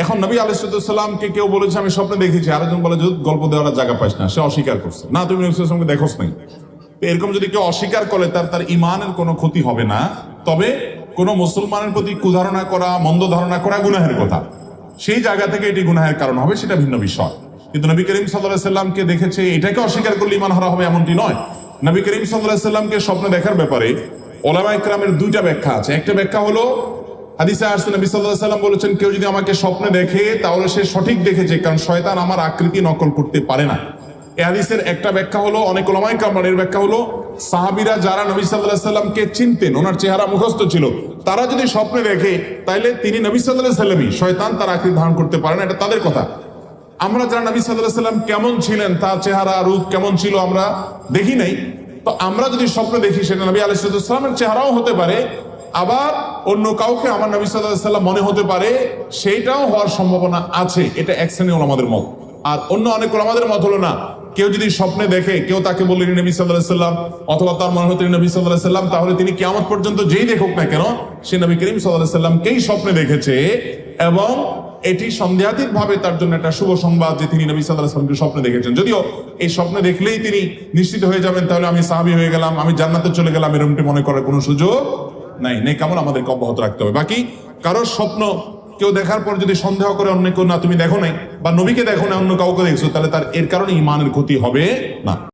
এখন নবী আলাইহিসসালামকে কেউ বলেছে আমি স্বপ্নে দেখেছি, আরেকজন বলে গল্প দেওয়ার জায়গা পাইস না, সে অস্বীকার করছে, না তুমি নবী সাল্লাল্লাহু আলাইহি ওয়াসাল্লামকে দেখোস নাই। এরকম যদি কেউ অস্বীকার করে তার ইমানের কোনো ক্ষতি হবে না, তবে কোনো মুসলমানের প্রতি কুধারণা করা, মন্দ ধারণা করা গুনাহের কথা, সেই জায়গা থেকে এটি গুনাহের কারণ হবে, সেটা ভিন্ন বিষয়। কিন্তু নবী করিম সাল্লাল্লাহু আলাইহি সাল্লামকে দেখেছে এটাকে অস্বীকার করলে ঈমান হারা হবে এমনটি নয়। নবী করিম সাল্লাল্লাহু আলাইহি সাল্লামকে স্বপ্নে দেখার ব্যাপারে উলামায়ে কেরামের দুইটা ব্যাখ্যা আছে। একটা ব্যাখ্যা হলো হাদিসে আসছে নবী সাল্লাল্লাহু আলাইহি সাল্লাম বলেছেন, কেউ যদি আমাকে স্বপ্নে দেখে তাহলে সে সঠিক দেখেছে, কারণ শয়তান আমার আকৃতি নকল করতে পারে না। এই হাদিসের একটা ব্যাখ্যা হলো, অনেক উলামায়ে কেরামের ব্যাখ্যা হলো, সাহাবীরা যারা নবী সাল্লাল্লাহু আলাইহি সাল্লামকে চিনতেন, ওনার চেহারা মুখস্থ ছিল, তারা যদি স্বপ্নে দেখে তাইলে তিনি নবী সাল্লাল্লাহু আলাইহি সাল্লামই, শয়তান তার আকৃতি ধারণ করতে পারে না, এটা তাদের কথা। আমরা যারা নবী সাল্লাল্লাহু আলাইহি সাল্লাম কেমন ছিলেন, তার চেহারা রূপ কেমন ছিল আমরা দেখি নাই, তো আমরা যদি স্বপ্নে দেখি সেটা নবী আলাইহিস সালামের চেহারাও হতে পারে, আবার অন্য কাউকে আমার নবী সাল্লাল্লাহু আলাইহি সাল্লাম মনে হতে পারে, সেইটাও হওয়ার সম্ভাবনা আছে। এটা এক শ্রেণীর উলামাদের মত। আর অন্য অনেক উলামাদের মত হলো না, কেউ যদি স্বপ্নে দেখে, কেউ তাকে বললেন নবী সাল্লাল্লাহু আলাইহি সাল্লাম, অথবা তার মনে হতো নবী সাল্লাল্লাহু আলাইহি সাল্লাম, তাহলে তিনি কিয়ামত পর্যন্ত যেই দেখুক না কেন সে নবী করিম সাল্লাল্লাহু আলাইহি সাল্লামকেই স্বপ্নে দেখেছে, এবং এটি সন্দেহাতীত ভাবে তার জন্য একটা শুভ সংবাদ যে তিনি নবী সাল্লাল্লাহু আলাইহি সাল্লামকে স্বপ্নে দেখেছেন। যদিও এই স্বপ্নে দেখলেই তিনি নিশ্চিত হয়ে যাবেন তাহলে আমি সাহাবী হয়ে গেলাম, আমি জান্নাতে চলে গেলাম, এরকমটি মনে করার কোনো সুযোগ নাই। নেক আমল আমাদেরকে অব্যাহত রাখতে হবে। বাকি কারোর স্বপ্ন কেউ দেখার পর যদি সন্দেহ করে অন্য কেউ, না তুমি দেখো নাই, বা নবীকে দেখো না অন্য কাউকে দেখছো, তাহলে তার এর কারণে ঈমানের ক্ষতি হবে না।